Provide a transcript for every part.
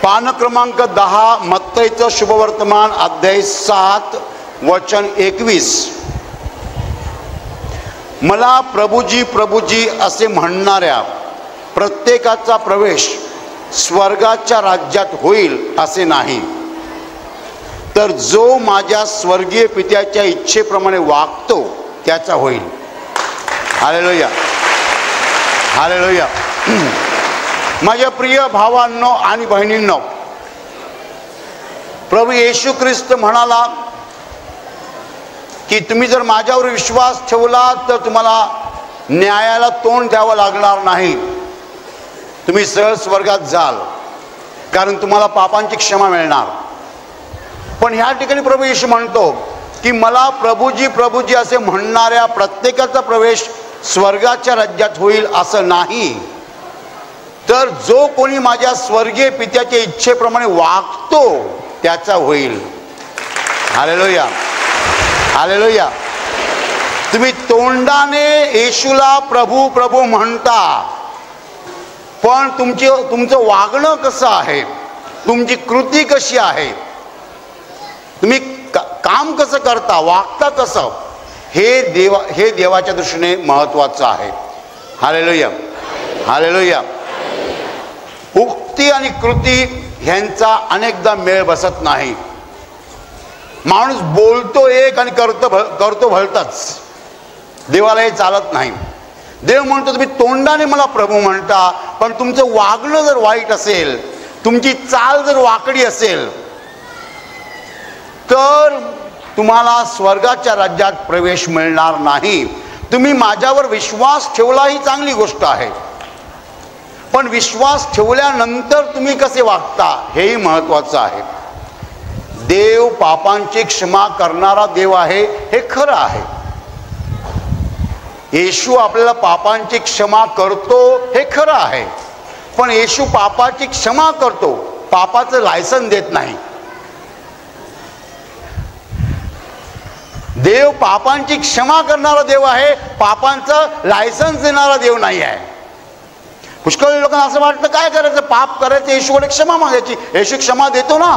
पान क्रमांक 10 मत्तईचं शुभवर्तमान अध्याय 7 वचन 21. मला प्रभुजी प्रभुजी असे म्हणणाऱ्या प्रत्येकाचा प्रवेश स्वर्गाच्या राज्यात होईल असे नाही, तर जो माझ्या स्वर्गीय पित्याच्या इच्छेप्रमाणे वागतो त्याचा होईल. Hallelujah, hallelujah. माझ्या प्रिय भावांनो आणि बहिणींनो, प्रभू येशू ख्रिस्त म्हणाला की तुम्ही जर माझ्यावर विश्वास ठेवला तर तुम्हाला न्यायाला तोंड द्यावं लागणार नाही, तुम्ही सरळ स्वर्गात जाल, कारण तुम्हाला पापांची क्षमा मिळणार. पण ह्या ठिकाणी प्रभू येशू म्हणतो की मला प्रभुजी प्रभुजी असे म्हणणाऱ्या प्रत्येकाचा प्रवेश स्वर्गाच्या राज्यात होईल असं नाही, तर जो कोणी माझ्या स्वर्गीय पित्याच्या इच्छेप्रमाणे वागतो त्याचा होईल. Hallelujah, hallelujah. तुम्ही तोंडाने येशूला प्रभू प्रभू म्हणता, पण तुमचं वागणं कसं आहे, तुमची कृती कशी आहे, तुम्ही काम कसं करता, वागता कसं, हे देवाच्या दृष्टीने महत्त्वाचं आहे. Hallelujah, hallelujah. उक्ती आणि कृती ह्यांचा अनेकदा मेळ बसत नाही. माणूस बोलतो एक आणि करतो भलताच. देवाला हे चालत नाही. देव म्हणतो तुम्ही तोंडाने मला प्रभू म्हणता, पण तुमचं वागणं जर वाईट असेल, तुमची चाल जर वाकडी असेल, तर तुम्हाला स्वर्गाच्या राज्यात प्रवेश मिळणार नाही. तुम्ही माझ्यावर विश्वास ठेवला ही चांगली गोष्ट आहे, पण विश्वास ठेवल्यानंतर तुम्ही कसे वागता हेही महत्त्वाचं आहे. देव पापांची क्षमा करणारा देव आहे हे खरं आहे. येशू आपल्याला पापांची क्षमा करतो हे खरं आहे, पण येशू पापाची क्षमा करतो, पापाचं लायसन देत नाही. देव पापांची क्षमा करणारा देव आहे, पापांचं लायसन्स देणारा देव नाही आहे. पुष्कळ लोकांना असं वाटतं काय करायचं, पाप करायचं, येशूकडे क्षमा मागायची. येशू क्षमा देतो ना,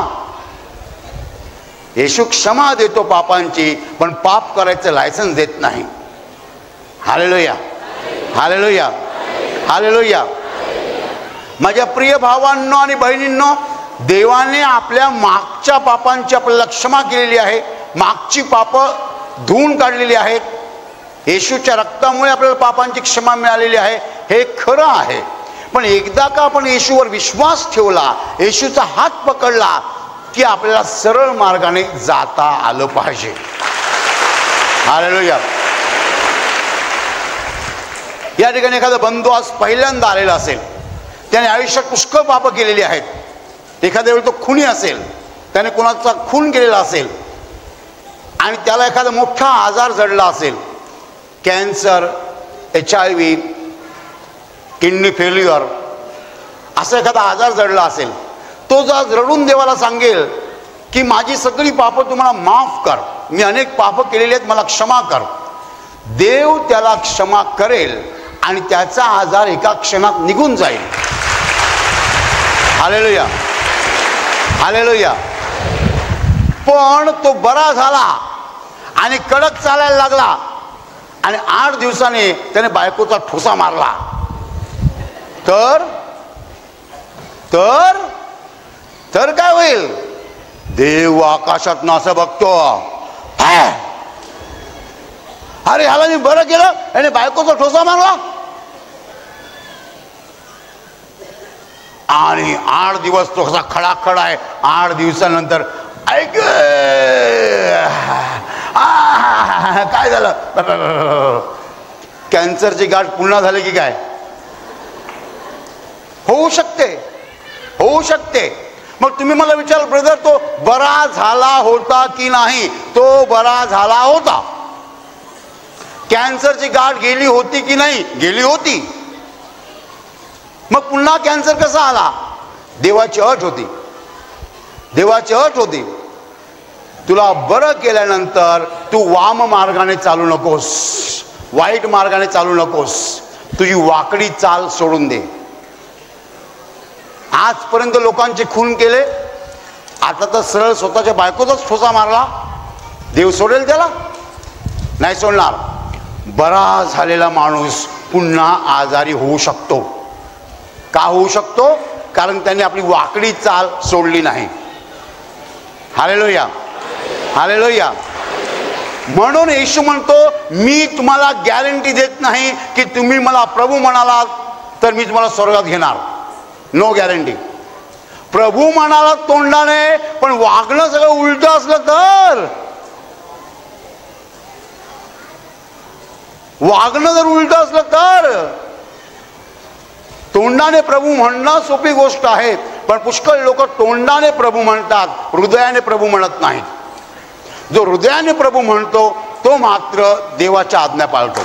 येशू क्षमा देतो पापांची, पण पाप करायचं लायसन्स देत नाही. Hallelujah, hallelujah, hallelujah. माझ्या प्रिय भावांनो आणि बहिणींनो, देवाने आपल्या मागच्या पापांची आपल्याला क्षमा केलेली आहे. मागची पापं धुवून काढलेली आहेत. येशूच्या रक्तामुळे आपल्याला पापांची क्षमा मिळालेली आहे, हे खरं आहे. पण एकदा का आपण येशूवर विश्वास ठेवला, येशूचा हात पकडला, की आपल्याला सरळ मार्गाने जाता आलं पाहिजे. हालेलुया. या ठिकाणी एखादा बंधू आज पहिल्यांदा आलेला असेल, त्याने आयुष्यात पुष्कळ पापं केलेली आहेत. एखाद्या वेळी तो खुनी असेल, त्याने कोणाचा खून केलेला असेल आणि त्याला एखादा मोठा आजार जडला असेल, कॅन्सर, HIV, किडनी फेल्युअर, असा एखादा आजार जडला असेल, तो जर रडून देवाला सांगेल की माझी सगळी पापं तुम्हाला माफ कर, मी अनेक पापं केलेली आहेत, मला क्षमा कर, देव त्याला क्षमा करेल आणि त्याचा आजार एका क्षणात निघून जाईल. Hallelujah, hallelujah. पण तो बरा झाला आणि कडक चालायला लागला आणि 8 दिवसाने त्याने बायकोचा ठोसा मारला, तर तर तर काय होईल? देव आकाशात असं बघतो, अरे ह्याला मी बरं केलं, याने बायकोचा ठोसा मारला. आणि 8 दिवस तो कसा खडाखड आहे. 8 दिवसानंतर ऐक काय झालं, कॅन्सरची गाठ पुन्हा झाली की काय? होऊ शकते, होऊ शकते. मग तुम्ही मला विचार, ब्रदर तो बरा झाला होता की नाही? तो बरा झाला होता. कॅन्सरची गाठ गेली होती की नाही? गेली होती. मग पुन्हा कॅन्सर कसा आला? देवाची अट होती, देवाची अट होती. तुला बरं केल्यानंतर तू वाम मार्गाने चालू नकोस, वाईट मार्गाने चालू नकोस, तुझी वाकडी चाल सोडून दे. आजपर्यंत लोकांचे खून केले, आता तर सरळ स्वतःच्या बायकोचाच ठोसा मारला. देव सोडेल त्याला? नाही सोडणार. बरा झालेला माणूस पुन्हा आजारी होऊ शकतो. का होऊ शकतो? कारण त्यांनी आपली वाकडी चाल सोडली नाही. Hallelujah, hallelujah. म्हणून येशू म्हणतो, मी तुम्हाला गॅरंटी देत नाही की तुम्ही मला प्रभू म्हणालात तर मी तुम्हाला स्वर्गात घेणार. No guarantee. प्रभू म्हणाला तोंडाने, पण वागणं सगळं उलट असलं तर, वागणं जर उलट असलं तर. तोंडाने प्रभू म्हणणं सोपी गोष्ट आहे, पण पुष्कळ लोक तोंडाने प्रभू म्हणतात, हृदयाने प्रभू म्हणत नाहीत. जो हृदयाने प्रभू म्हणतो तो मात्र देवाच्या आज्ञा पाळतो.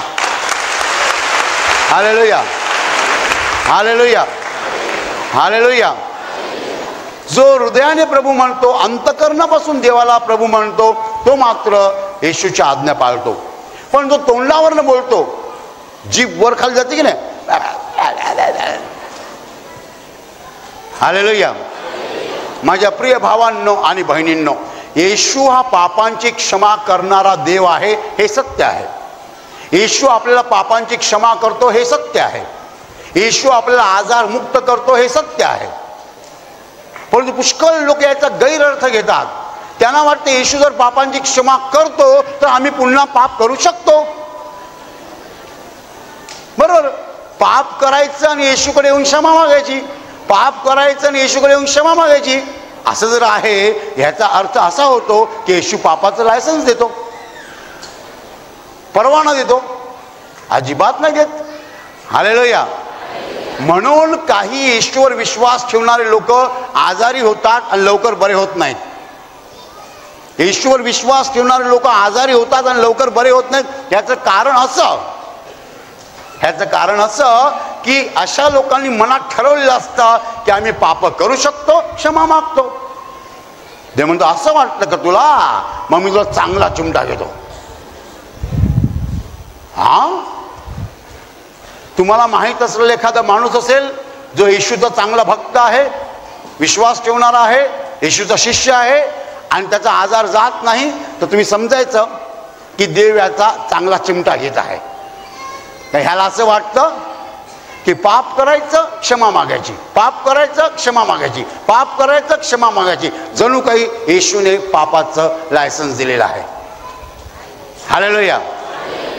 Hallelujah, hallelujah, hallelujah. जो हृदयाने प्रभू म्हणतो, अंतकरणापासून देवाला प्रभू म्हणतो, तो मात्र येशूच्या आज्ञा पाळतो. पण जो तोंडावरनं बोलतो, जीभ वर खाली जाते की नाही, हालेलुया. माझ्या प्रिय भावांनो आणि बहिणींनो, येशू हा पापांची क्षमा करणारा देव आहे, हे सत्य आहे. येशू आपल्याला पापांची क्षमा करतो, हे सत्य आहे. येशू आपल्याला आजार मुक्त करतो, हे सत्य आहे. परंतु पुष्कळ लोक याचा गैरअर्थ घेतात. त्यांना वाटते येशू जर पापांची क्षमा करतो तर आम्ही पुन्हा पाप करू शकतो. बरोबर. पाप करायचं आणि येशूकडे येऊन क्षमा मागायची, पाप करायचं आणि येशूकडे येऊन क्षमा मागायची, असं जर आहे, ह्याचा अर्थ असा होतो की येशू पापाचं लायसन्स देतो, परवाना देतो. अजिबात नाही देत. हालेलुया. म्हणून काही येशूवर विश्वास ठेवणारे लोक आजारी होतात आणि लवकर बरे होत नाहीत. येशूवर विश्वास ठेवणारे लोक आजारी होतात आणि लवकर बरे होत नाहीत. ह्याचं कारण असं की अशा लोकांनी मनात ठरवलेलं असतं की आम्ही पाप करू शकतो, क्षमा मागतो. देव म्हणतो, असं वाटतं का तुला? मग मी तुला चांगला चिमटा घेतो. हा, तुम्हाला माहीत असलेला एखादा माणूस असेल जो येशूचा चांगला भक्त आहे, विश्वास ठेवणारा आहे, येशूचा शिष्य आहे, आणि त्याचा आजार जात नाही, तर तुम्ही समजायचं की देव याचा चांगला चिमटा घेत आहे. ह्याला असं वाटतं की पाप करायचं, क्षमा मागायची, पाप करायचं, क्षमा मागायची, पाप करायचं, क्षमा मागायची. जणू काही येशूने पापाचं लायसन्स दिलेलं आहे. Hallelujah,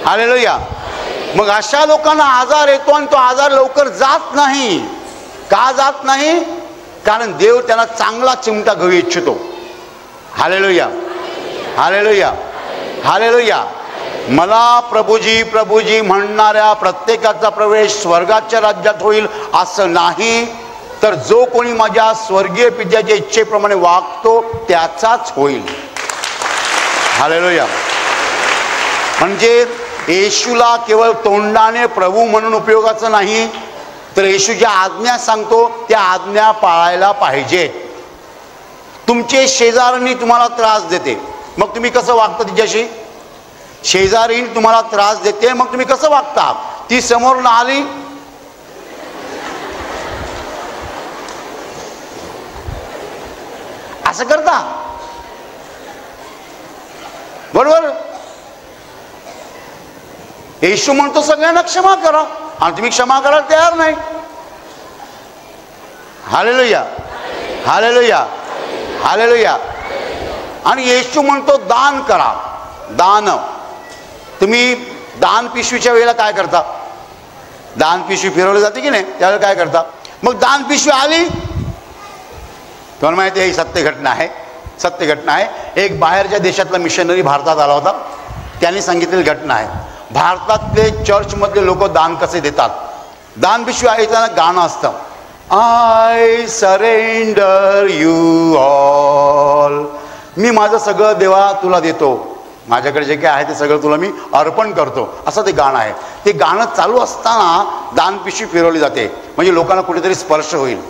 hallelujah. मग अशा लोकांना आजार येतो आणि तो आजार लवकर जात नाही. का जात नाही? कारण देव त्यांना चांगला चिमटा घेऊ इच्छितो. Hallelujah, hallelujah, hallelujah. मला प्रभूजी प्रभूजी म्हणणाऱ्या प्रत्येकाचा प्रवेश स्वर्गाच्या राज्यात होईल असं नाही, तर जो कोणी माझ्या स्वर्गीय पित्याच्या इच्छेप्रमाणे वागतो त्याचाच होईल. हालेलुया. म्हणजे येशूला केवळ तोंडाने प्रभू म्हणून उपयोगाचं नाही, तर येशूच्या आज्ञा सांगतो त्या आज्ञा पाळायला पाहिजेत. तुमचे शेजाऱ्यांनी तुम्हाला त्रास देते, मग तुम्ही कसं वागता तिच्याशी? शेजारी तुम्हाला त्रास देते, मग तुम्ही कसं वागता? ती समोरून आली, असं करता, बरोबर? येशू म्हणतो सगळ्यांना क्षमा करा, आणि तुम्ही क्षमा करायला तयार नाही. Hallelujah, hallelujah, hallelujah. आणि येशू म्हणतो दान करा. दान. तुम्ही दान पिशवीच्या वेळेला काय करता? दान पिशवी फिरवली जाते की नाही, त्यावेळेला काय करता? मग दान पिशवी आली, तुम्हाला माहिती आहे ही सत्य घटना आहे, सत्य घटना आहे. एक बाहेरच्या देशातला मिशनरी भारतात आला होता, त्यांनी सांगितलेली घटना आहे. भारतातले चर्चमधले लोक दान कसे देतात? दान पिशवी ऐकताना गाणं असतं, आय सरेंडर यू ऑल. मी माझं सगळं देवा तुला देतो, माझ्याकडे जे काय आहे ते सगळं तुला मी अर्पण करतो, असं ते गाणं आहे. ते गाणं चालू असताना दान पिशवी फिरवली जाते, म्हणजे लोकांना कुठेतरी स्पर्श होईल.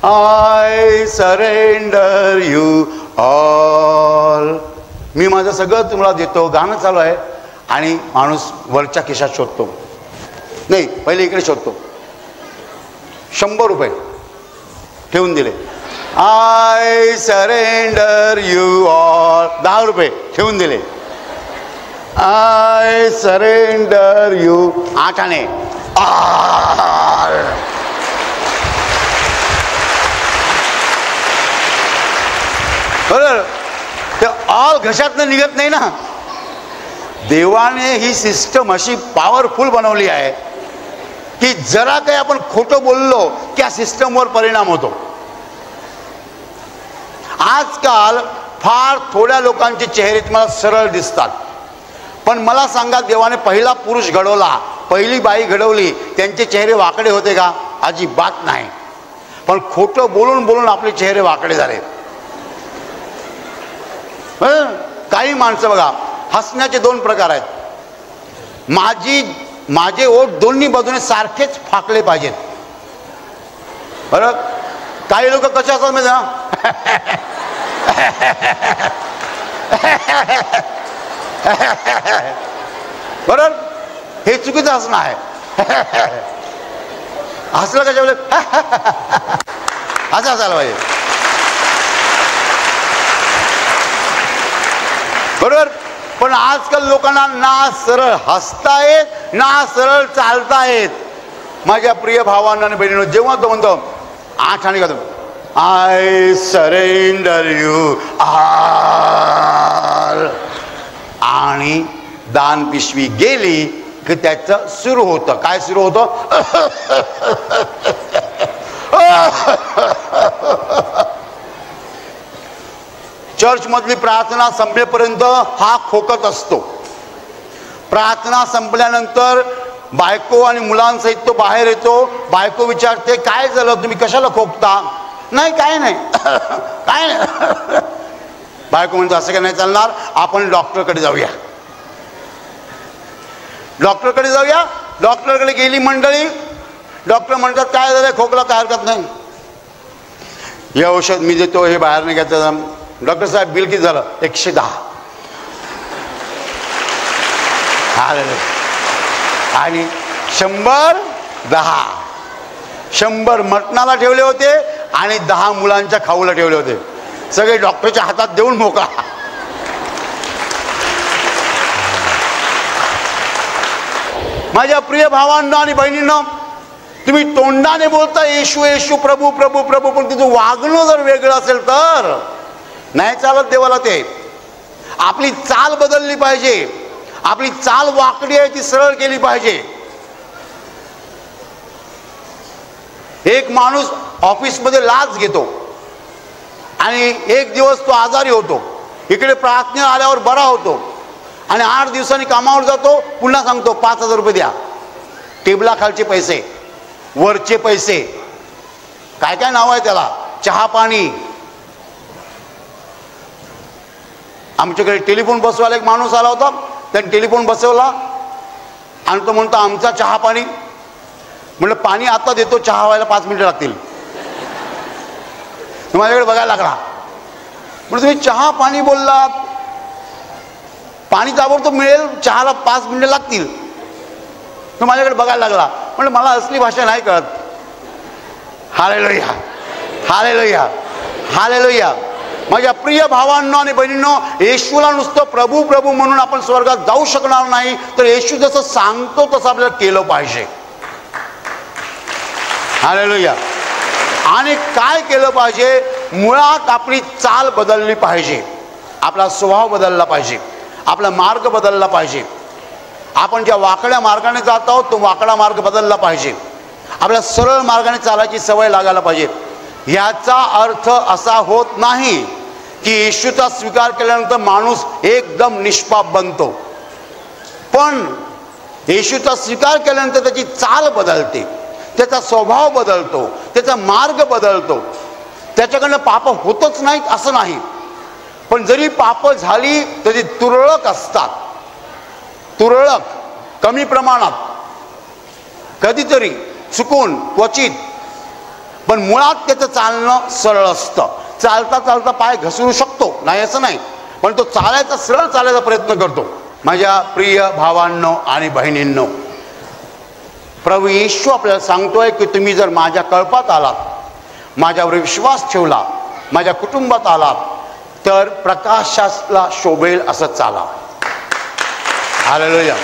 I surrender you all. मी माझं सगळं तुम्हाला देतो, गाणं चालू आहे. आणि माणूस वरच्या खिशात शोधतो, नाही पहिले इकडे शोधतो, 100 रुपये. ठेवून दिले. आय सरेंडर यू ऑल, 10 रुपये ठेवून दिले. आय सरेंडर यू 8 आणे. बरोबर, ते ऑल घशातनं निघत नाही ना. देवाने ही सिस्टम अशी पॉवरफुल बनवली आहे की जरा काही आपण खोटं बोललो की या सिस्टमवर परिणाम होतो. आजकाल फार थोड्या लोकांचे चेहरे तुम्हाला सरळ दिसतात, पण मला सांगा, देवाने पहिला पुरुष घडवला, पहिली बाई घडवली, त्यांचे चेहरे वाकडे होते का? अजिबात नाही. पण खोटं बोलून बोलून आपले चेहरे वाकडे झाले. काही माणसं बघा, हसण्याचे 2 प्रकार आहेत. माझे ओठ दोन्ही बाजूने सारखेच फाकले पाहिजेत. बरं, काही लोक कसे असतात माहिती ना, बरोबर, हे चुकीचं हसणं आहे. हसलं कशा वेळेस असं हसायला पाहिजे. बरोबर, पण आजकाल लोकांना ना सरळ हसता येत ना सरळ चालता येत. माझ्या प्रिय भावांना आणि बहिणींनो, जेव्हा तो म्हणतो 8 आणे का, आय सरेंडर यू ऑल, आणि दान पिशवी गेली की त्याचं सुरू होतं. काय सुरू होतं? चर्च मधली प्रार्थना संपेपर्यंत हा खोकत असतो. प्रार्थना संपल्यानंतर बायको आणि मुलांसहित तो बाहेर येतो. बायको विचारते, काय झालं, तुम्ही कशाला खोकता? नाही, काय नाही, काय नाही. बायको म्हणतो, असं काय नाही चालणार, आपण डॉक्टरकडे जाऊया. डॉक्टरकडे जाऊया. डॉक्टरकडे गेली मंडळी. डॉक्टर म्हणतात, काय झालं, खोकला, काय हरकत नाही, हे औषध मी देतो, हे बाहेर निघायचं. डॉक्टर साहेब, बिल किती झालं? 110. आणि 110 100 मटणाला ठेवले होते आणि 10 मुलांच्या खाऊला ठेवले होते. सगळे डॉक्टरच्या हातात देऊन मोकळा. माझ्या प्रिय भावांना आणि बहिणींना, तुम्ही तोंडाने बोलता येशू येशू, प्रभू प्रभू प्रभू, पण तुझं वागणं जर वेगळं असेल तर नाही चालत देवाला. ते आपली चाल बदलली पाहिजे. आपली चाल वाकडी आहे ती सरळ केली पाहिजे. एक माणूस ऑफिसमध्ये लाच घेतो आणि एक दिवस तो आजारी होतो. इकडे प्रार्थना आल्यावर बरा होतो आणि 8 दिवसांनी कामावर जातो. पुन्हा सांगतो 5000 रुपये द्या. टेबलाखालचे पैसे, वरचे पैसे, काय काय नाव आहे त्याला, चहा पाणी. आमच्याकडे टेलिफोन बसवायला एक माणूस आला होता. त्याने टेलिफोन बसवला आणि तो म्हणतो, आमचा चहा पाणी. म्हणलं, पाणी आता देतो, चहा व्हायला 5 मिनिटं लागतील. माझ्याकडे बघायला लागला. म्हणजे तुम्ही चहा पाणी बोललात, पाणी ताबडतोब मिळेल, चहाला 5 मिनिटं लागतील. तो माझ्याकडे बघायला लागला. म्हणजे मला असली भाषा नाही कळत. Hallelujah, hallelujah, hallelujah. माझ्या प्रिय भावांनो आणि बहिणींनो, येशूला नुसतं प्रभू प्रभू म्हणून आपण स्वर्गात जाऊ शकणार नाही. तर येशू जसं सांगतो तसं आपल्याला केलं पाहिजे. हालेलुया. आणि काय केलं पाहिजे? मुळात आपली चाल बदलली पाहिजे. आपला स्वभाव बदलला पाहिजे. आपला मार्ग बदलला पाहिजे. आपण ज्या वाकड्या मार्गाने जात आहोत तो वाकडा मार्ग बदलला पाहिजे. आपल्या सरळ मार्गाने चालायची सवय लागायला पाहिजे. याचा अर्थ असा होत नाही की येशूचा स्वीकार केल्यानंतर माणूस एकदम निष्पाप बनतो. पण येशूचा स्वीकार केल्यानंतर त्याची चाल बदलते, त्याचा स्वभाव बदलतो, त्याचा मार्ग बदलतो. त्याच्याकडनं पाप होतच नाहीत असं नाही, पण जरी पाप झाली तरी तुरळक असतात. तुरळक, कमी प्रमाणात, कधीतरी चुकून, क्वचित. पण मुळात त्याचं चालणं सरळ असतं. चालता चालता पाय घसरू शकतो, नाही असं नाही, पण तो चालायचा, सरळ चालायचा प्रयत्न करतो. माझ्या प्रिय भावांनो आणि बहिणींनो, प्रभू येशू आपल्याला सांगतोय की तुम्ही जर माझ्या कळपात आलात, माझ्यावर विश्वास ठेवला, माझ्या कुटुंबात आला, तर प्रकाशाला शोभेल असं चाला. Hallelujah,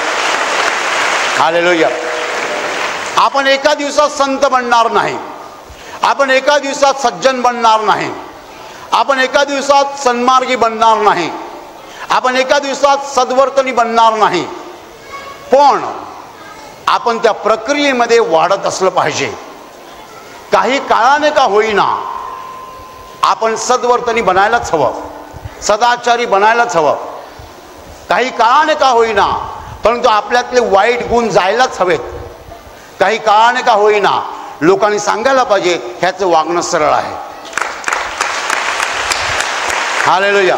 hallelujah. आपण एका दिवसात संत बनणार नाही, आपण एका दिवसात सज्जन बनणार नाही, आपण एका दिवसात सन्मार्गी बनणार नाही, आपण एका दिवसात सद्वर्तनी बनणार नाही. पण आपण त्या प्रक्रियेमध्ये वाढत असलं पाहिजे. काही काळाने का होईना आपण सद्वर्तनी बनायलाच हवं, सदाचारी बनायलाच हवं. काही काळाने का होईना, परंतु आपल्यातले वाईट गुण जायलाच हवेत. काही काळाने का होईना लोकांनी सांगायला पाहिजे ह्याचं वागणं सरळ आहे. Hallelujah,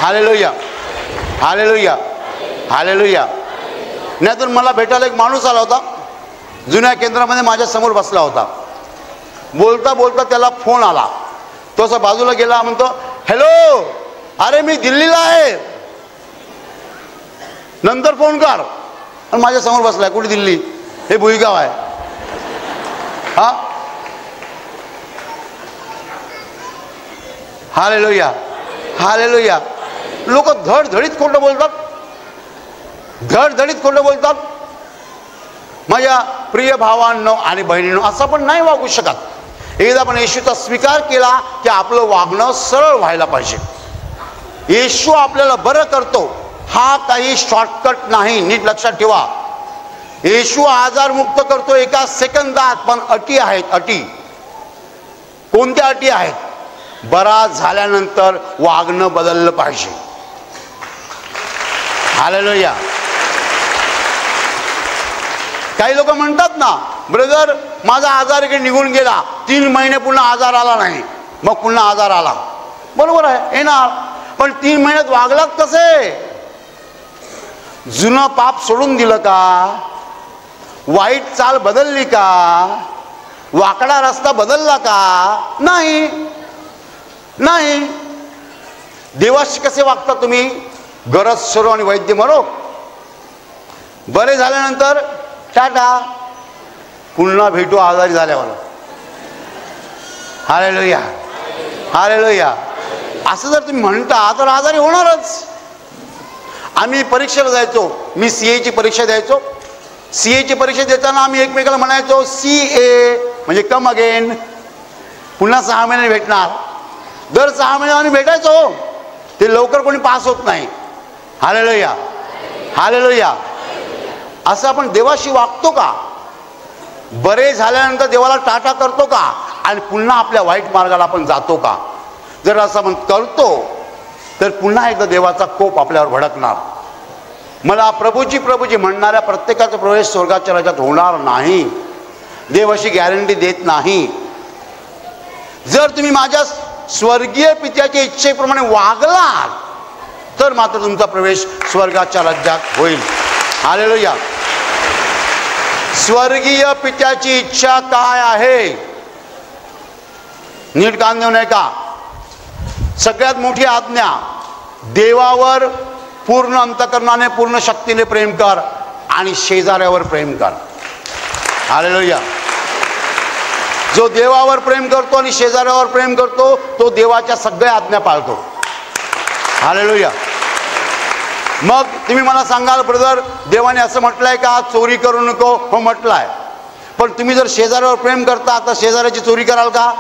hallelujah, hallelujah, hallelujah. नाहीतर मला भेटायला एक माणूस आला होता, जुन्या केंद्रामध्ये माझ्या समोर बसला होता. बोलता बोलता त्याला फोन आला. तो असा बाजूला गेला, म्हणतो हॅलो, अरे मी दिल्लीला आहे, नंतर फोन कर. आणि माझ्या समोर बसलाय. कुठे दिल्ली? हे भुईगाव आहे. हा, हालेलुया, हालेलुया. लोक धडधडीत खोटं बोलतात, धडधडीत खोटं बोलतात. माझ्या प्रिय भावांनो आणि बहिणींनो, असं पण नाही वागू शकत. एकदा आपण येशूचा स्वीकार केला की आपलं वागणं सरळ व्हायला पाहिजे. येशू आपल्याला बरं करतो, हा काही शॉर्टकट नाही. नीट लक्षात ठेवा. येशू आजारमुक्त करतो एका सेकंदात, पण अटी आहेत. अटी कोणत्या अटी आहेत? बरा झाल्यानंतर वागणं बदललं पाहिजे. हालेलुया. काही लोक म्हणतात ना, ब्रदर माझा आजार इकडे निघून गेला, 3 महिने पुन्हा आजार आला नाही, मग पुन्हा आजार आला. बरोबर आहे, येणार. पण 3 महिन्यात वागलात कसे? जुनं पाप सोडून दिलं का? वाईट चाल बदलली का? वाकडा रस्ता बदलला का? नाही, नाही. देवाशी कसे वागता तुम्ही? गरज सरो आणि वैद्य मरो. बरे झाल्यानंतर टाटा, पुन्हा भेटू आजारी झाल्यावर. Hallelujah, hallelujah. असं जर तुम्ही म्हणता तर आजारी होणारच. आम्ही परीक्षेला जायचो, मी CA ची परीक्षा द्यायचो. CA ची परीक्षा देताना आम्ही एकमेकाला म्हणायचो CA म्हणजे कम अगेन, पुन्हा 6 महिन्याने भेटणार. दर 6 महिन्याने आम्ही भेटायचो. ते लवकर कोणी पास होत नाही. Hallelujah, hallelujah. असं आपण देवाशी वागतो का? बरे झाल्यानंतर देवाला टाटा करतो का? आणि पुन्हा आपल्या वाईट मार्गाला आपण जातो का? जर असं आपण करतो तर पुन्हा एकदा देवाचा कोप आपल्यावर भडकणार. मला प्रभूजी प्रभूजी म्हणणाऱ्या प्रत्येकाचा प्रवेश स्वर्गाच्या राज्यात होणार नाही. देव अशी गॅरंटी देत नाही. जर तुम्ही माझ्या स्वर्गीय पित्याच्या इच्छेप्रमाणे वागलात तर मात्र तुमचा प्रवेश स्वर्गाच्या राज्यात होईल. हालेलुया. स्वर्गीय पित्याची इच्छा काय आहे? नीट कान देऊ नये का? सगळ्यात मोठी आज्ञा, देवावर पूर्ण अंतकरणाने पूर्ण शक्तीने प्रेम कर आणि शेजाऱ्यावर प्रेम कर. हालेलुया. जो देवावर प्रेम करतो आणि शेजाऱ्यावर प्रेम करतो तो देवाच्या सगळ्या आज्ञा पाळतो. हालेलुया. मग तुम्ही मला सांगाल, ब्रदर देवाने असं म्हटलंय का चोरी करू नको? हो म्हटलंय. पण तुम्ही जर शेजाऱ्यावर प्रेम करता तर शेजाऱ्याची चोरी कराल का?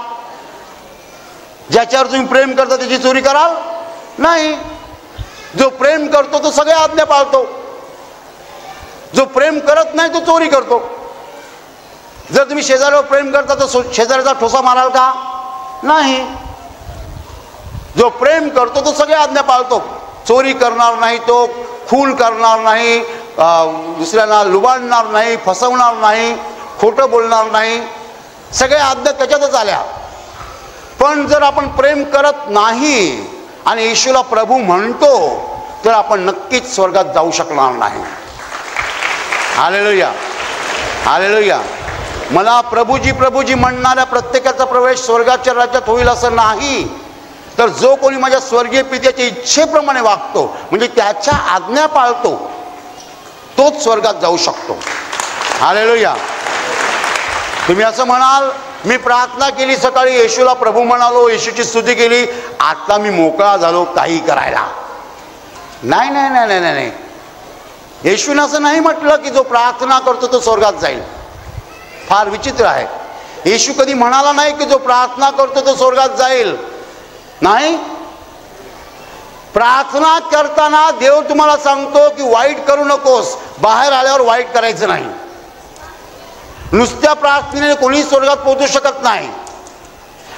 ज्याच्यावर तुम्ही प्रेम करता त्याची चोरी कराल नाही. जो प्रेम करतो तो सगळ्या आज्ञा पाळतो. जो प्रेम करत नाही तो चोरी करतो. जर तुम्ही शेजाऱ्यावर प्रेम करता तर शेजाऱ्याचा ठोसा माराल का? नाही. जो प्रेम करतो तो सगळ्या आज्ञा पाळतो. चोरी करणार नाही, तो खून करणार नाही, दुसऱ्यांना लुबाडणार नाही, फसवणार नाही, खोटं बोलणार नाही. सगळ्या आज्ञा त्याच्यातच आल्या. पण जर आपण प्रेम करत नाही आणि येशूला प्रभू म्हणतो तर आपण नक्कीच स्वर्गात जाऊ शकणार नाही. Hallelujah, hallelujah. मला प्रभूजी प्रभूजी म्हणणाऱ्या प्रत्येकाचा प्रवेश स्वर्गाच्या राज्यात होईल असं नाही. तर जो कोणी माझ्या स्वर्गीय पित्याच्या इच्छेप्रमाणे वागतो म्हणजे त्याच्या आज्ञा पाळतो तोच स्वर्गात जाऊ शकतो. हालेलुया. तुम्ही असं म्हणाल मी प्रार्थना केली सकाळी, येशूला प्रभू म्हणालो, येशूची स्तुती केली, आता मी मोकळा झालो काही करायला. नाही नाही नाही नाही नाही, येशूने असं नाही म्हटलं की जो प्रार्थना करतो तो स्वर्गात जाईल. फार विचित्र आहे. येशू कधी म्हणाला नाही की जो प्रार्थना करतो तो स्वर्गात जाईल. नाही, प्रार्थना करताना देव तुम्हाला सांगतो की वाईट करू नकोस, बाहेर आल्यावर वाईट करायचं नाही. नुसत्या प्रार्थनेने कोणी स्वर्गात पोहोचू शकत नाही,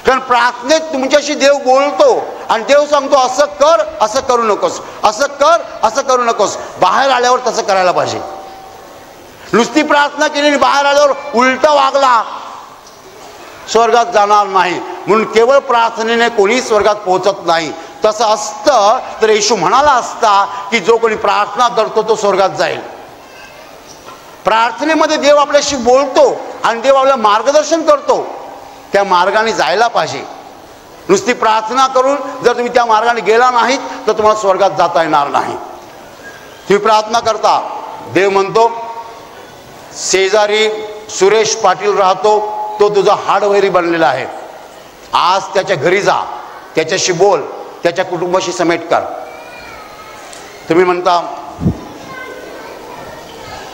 कारण प्रार्थनेत तुमच्याशी देव बोलतो आणि देव सांगतो असं कर, असं करू नकोस, असं कर, असं करू नकोस. बाहेर आल्यावर तसं करायला पाहिजे. नुसती प्रार्थना केली आणि बाहेर आल्यावर उलटा वागला, स्वर्गात जाणार नाही. म्हणून केवळ प्रार्थनेने कोणी स्वर्गात पोहोचत नाही. तसं असतं तर येशू म्हणाला असता की जो कोणी प्रार्थना करतो तो स्वर्गात जाईल. प्रार्थनेमध्ये देव आपल्याशी बोलतो आणि देव आपल्याला मार्गदर्शन करतो. त्या मार्गाने जायला पाहिजे. नुसती प्रार्थना करून जर तुम्ही त्या मार्गाने गेला नाहीत तर तुम्हाला स्वर्गात जाता येणार नाही. तुम्ही प्रार्थना करता, देव म्हणतो शेजारी सुरेश पाटील राहतो, तो तुझा हाडवैरी बनलेला आहे, आज त्याच्या घरी जा, त्याच्याशी बोल, त्याच्या कुटुंबाशी समेट कर. तुम्ही म्हणता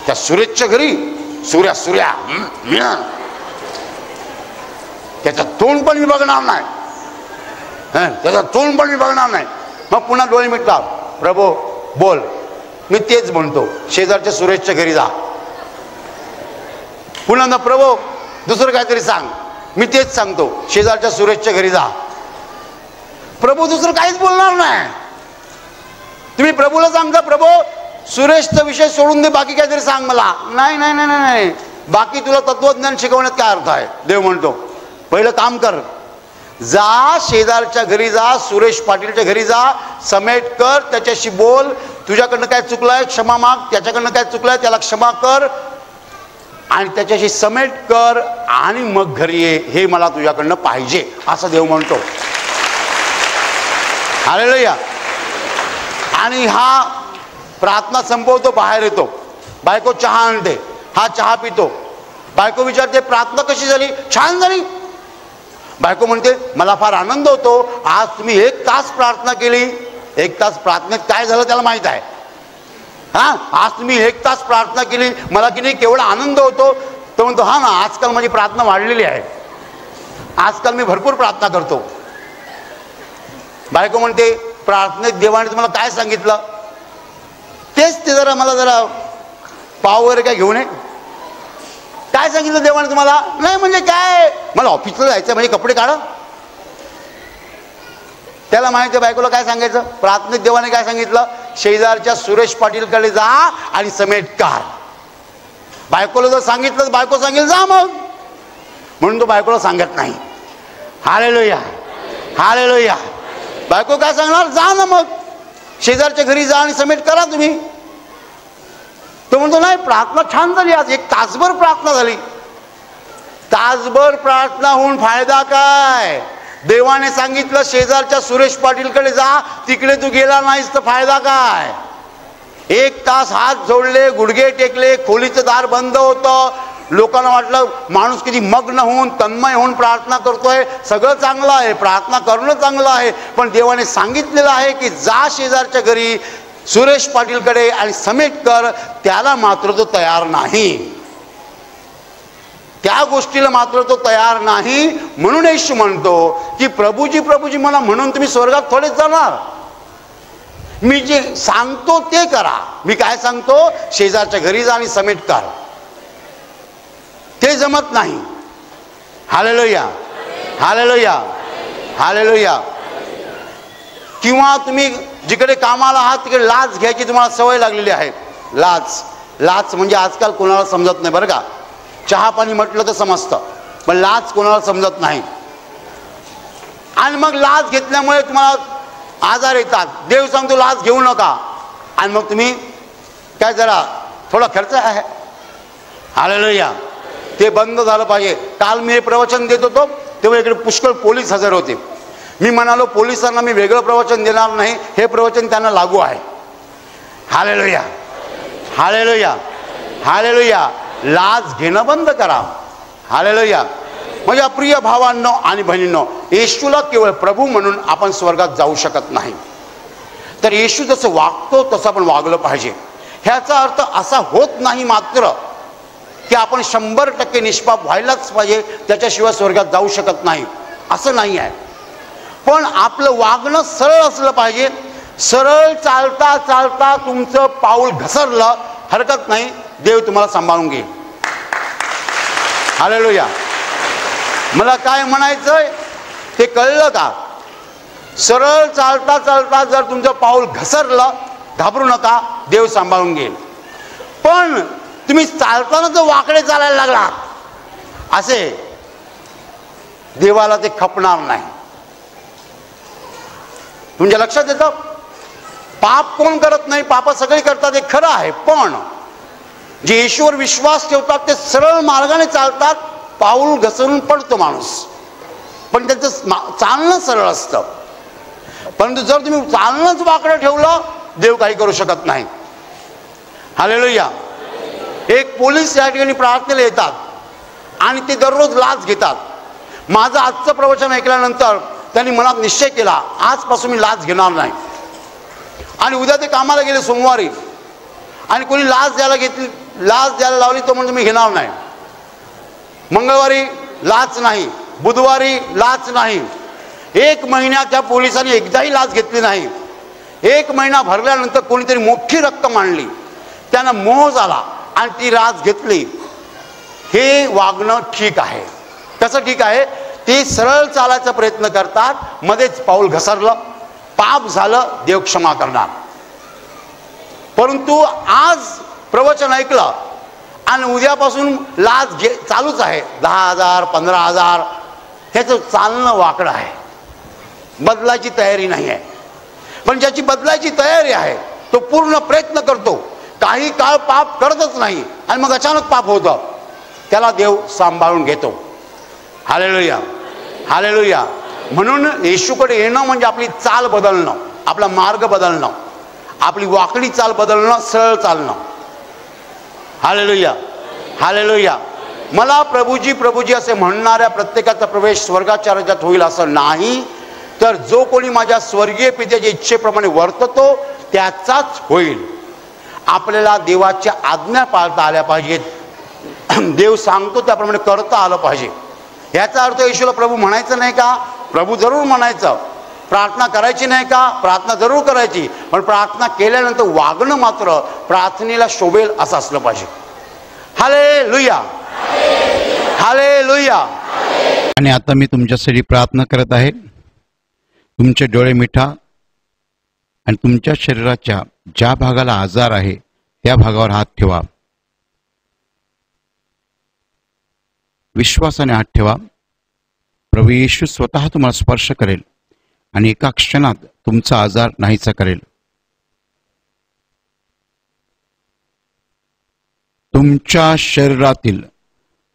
त्या सुरेशच्या घरी, सूर्या त्याचं तोंड पण मी बघणार नाही, त्याचं तोंड पण मी बघणार नाही. मग पुन्हा डोळे मिटतात, प्रभू बोल. मी तेच म्हणतो, शेजारच्या सुरेशच्या घरी जा. पुन्हा ना प्रभू दुसरं काहीतरी सांग. मी तेच सांगतो, शेजारच्या सुरेशच्या घरी जा. प्रभू दुसरं काहीच बोलणार नाही. तुम्ही प्रभूला सांगता प्रभू सुरेशचा विषय सोडून दे, बाकी काहीतरी सांग मला. नाही नाही नाही नाही, बाकी तुला तत्वज्ञान शिकवण्यात काय अर्थ आहे. देव म्हणतो पहिलं काम कर, जा शेजारच्या घरी जा, सुरेश पाटीलच्या घरी जा, समेट कर, त्याच्याशी बोल, तुझ्याकडनं काय चुकलंय क्षमा माग, त्याच्याकडनं काय चुकलंय त्याला क्षमा कर आणि त्याच्याशी समेट कर आणि मग घरी ये. हे मला तुझ्याकडनं पाहिजे असं देव म्हणतो. हालेलुया. आणि हा प्रार्थना संपवतो, बाहेर येतो, बायको चहा आणते, हा चहा पितो. बायको विचारते प्रार्थना कशी झाली. छान झाली. बायको म्हणते मला फार आनंद होतो, आज तुम्ही 1 तास प्रार्थना केली. 1 तास प्रार्थनेत काय झालं त्याला माहित आहे. आज तुम्ही 1 तास प्रार्थना केली, मला की नाही केवढा आनंद होतो. तो म्हणतो हा ना, आजकाल माझी प्रार्थना वाढलेली आहे, आजकाल मी भरपूर प्रार्थना करतो. बायको म्हणते प्रार्थनेत देवाने तुम्हाला काय सांगितलं. तेच ते जरा मला जरा पाव वगैरे काय घेऊन ये. काय सांगितलं देवाने तुम्हाला. नाही म्हणजे काय, मला ऑफिसला जायचं म्हणजे कपडे काढा. त्याला माहिती आहे बायकोला काय सांगायचं. प्रार्थनेत देवाने काय सांगितलं, शेजारच्या सुरेश पाटीलकडे जा आणि समेट कर. बायकोला जर सांगितलं तर बायको सांगेल जा मग, म्हणून तो बायकोला सांगत नाही. Hallelujah hallelujah. बायको काय सांगणार, जा ना मग शेजारच्या घरी जा आणि समेट करा तुम्ही. तो म्हणतो नाही प्रार्थना छान झाली, आज 1 तासभर प्रार्थना झाली. तासभर प्रार्थना होऊन फायदा काय. देवाने सांगितलं शेजारच्या सुरेश पाटीलकडे जा, तिकडे तू गेला नाहीस तर फायदा काय. 1 तास हात जोडले, गुडघे टेकले, खोलीचं दार बंद होतं, लोकांना वाटलं माणूस किती मग्न होऊन तन्मय होऊन प्रार्थना करतोय. सगळं चांगलं आहे, प्रार्थना करणं चांगलं आहे, पण देवाने सांगितलेलं आहे की जा शेजारच्या घरी सुरेश पाटीलकडे आणि समेट कर. त्याला मात्र तो तयार नाही, त्या गोष्टीला मात्र तो तयार नाही. म्हणून येशू म्हणतो की प्रभूजी प्रभूजी मला म्हणून तुम्ही स्वर्गात थोडेच जाणार. मी जे सांगतो ते करा. मी काय सांगतो, शेजारच्या घरी जा आणि समेट कर. ते जमत नाही. Hallelujah hallelujah hallelujah. किंवा तुम्ही जिकडे कामाला आहात तिकडे लाच घ्यायची तुम्हाला सवय लागलेली आहे. लाच म्हणजे आजकाल कोणाला समजत नाही बरं का. चहा पाणी म्हटलं तर समजतं, पण लाच कोणाला समजत नाही. आणि मग लाच घेतल्यामुळे तुम्हाला आजार येतात. देव सांगतो लाच घेऊ नका, आणि मग तुम्ही काय जरा थोडा खर्च आहे. हालेलुया. ते बंद झालं पाहिजे. काल मी हे प्रवचन देत होतो तेव्हा इकडे पुष्कळ पोलीस हजर होते. मी म्हणालो पोलिसांना मी वेगळं प्रवचन देणार नाही, हे प्रवचन त्यांना लागू आहे. Hallelujah hallelujah hallelujah. लाच घेणं बंद करा. हालेलुया. माझ्या प्रिय भावांनो आणि बहिणींनो, येशूला केवळ प्रभू म्हणून आपण स्वर्गात जाऊ शकत नाही, तर येशू जसं वागतो तसं आपण वागलं पाहिजे. ह्याचा अर्थ असा होत नाही मात्र की आपण 100% निष्पाप व्हायलाच पाहिजे, त्याच्याशिवाय स्वर्गात जाऊ शकत नाही, असं नाही आहे. पण आपलं वागणं सरळ असलं पाहिजे. सरळ चालता चालता तुमचं पाऊल घसरलं हरकत नाही, देव तुम्हाला सांभाळून घेईल. हालेलुया. मला काय म्हणायचंय ते कळलं का? सरळ चालता चालता जर तुमचं पाऊल घसरलं, घाबरू नका, देव सांभाळून घेईल. पण तुम्ही चालताना जर वाकडे चालायला लागला असे, देवाला ते खपणार नाही. तुमच्या लक्षात येतं? पाप कोण करत नाही? पाप सगळे करतात, हे खरं आहे. पण जे येशूवर विश्वास ठेवतात ते सरळ मार्गाने चालतात. पाऊल घसरून पडतो माणूस, पण त्याचं चालणं सरळ असतं. परंतु जर तुम्ही चालणंच वाकडं ठेवलं, देव काही करू शकत नाही. हालेलुया. एक पोलीस या ठिकाणी प्रार्थनेला येतात आणि ते दररोज लाच घेतात. माझं आजचं प्रवचन ऐकल्यानंतर त्यांनी मनात निश्चय केला, आजपासून मी लाच घेणार नाही. आणि उद्या ते कामाला गेले सोमवारी, आणि कोणी लाच द्यायला लावली तो म्हणजे मी घेणार नाही. मंगळवारी लाच नाही, बुधवारी लाच नाही. 1 महिन्यात त्या पोलिसांनी एकदाही लाच घेतली नाही. 1 महिना भरल्यानंतर कोणीतरी मोठी रक्कम आणली, त्यांना मोह झाला आणि ती लाच घेतली. हे वागणं ठीक आहे. कसं ठीक आहे? ते सरळ चालायचा प्रयत्न करतात, मध्येच पाऊल घसरलं, पाप झालं, देव क्षमा करणार. परंतु आज प्रवचन ऐकलं आणि उद्यापासून लाच चालूच आहे, 10,000 15,000, ह्याचं चालणं वाकडं आहे. बदलायची तयारी नाही आहे. पण ज्याची बदलायची तयारी आहे तो पूर्ण प्रयत्न करतो, काही काळ पाप करतच नाही आणि मग अचानक पाप होतं, त्याला देव सांभाळून घेतो. हालेलुया. हालेलुया. म्हणून येशूकडे येणं म्हणजे आपली चाल बदलणं, आपला मार्ग बदलणं, आपली वाकडी चाल बदलणं, सरळ चालणं. हालेलुया. हालेलुया. मला प्रभूजी प्रभूजी असे म्हणणाऱ्या प्रत्येकाचा प्रवेश स्वर्गाच्या राज्यात होईल असं नाही, तर जो कोणी माझ्या स्वर्गीय पित्याच्या इच्छेप्रमाणे वर्ततो त्याचाच होईल. आपल्याला देवाच्या आज्ञा पाळता आल्या पाहिजेत. देव सांगतो त्याप्रमाणे करता आलं पाहिजे. याचा अर्थ येशूला प्रभू म्हणायचं नाही का? प्रभू जरूर म्हणायचं. प्रार्थना करायची नाही का? प्रार्थना जरूर करायची. पण प्रार्थना केल्यानंतर वागणं मात्र प्रार्थनेला शोभेल असं असलं पाहिजे. हालेलुया. हालेलुया. आणि आता मी तुमच्यासाठी प्रार्थना करत आहे. तुमचे डोळे मिठा आणि तुमच्या शरीराच्या ज्या भागाला आजार आहे त्या भागावर हात ठेवा. विश्वासाने हात ठेवा. प्रभू येशू स्वतः तुम्हाला स्पर्श करेल आणि एका क्षणात तुमचा आजार नाहीसा करेल. तुमच्या शरीरातील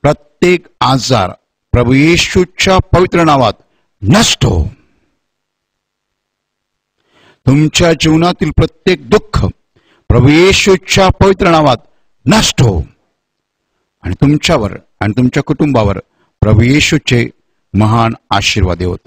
प्रत्येक आजार प्रभू येशूच्या पवित्र नावात नष्ट हो. तुमच्या जीवनातील प्रत्येक दुःख प्रभू येशूच्या पवित्र नावात नष्ट हो. आणि तुमच्यावर आणि तुमच्या कुटुंबावर प्रभू येशूचे महान आशीर्वाद होत.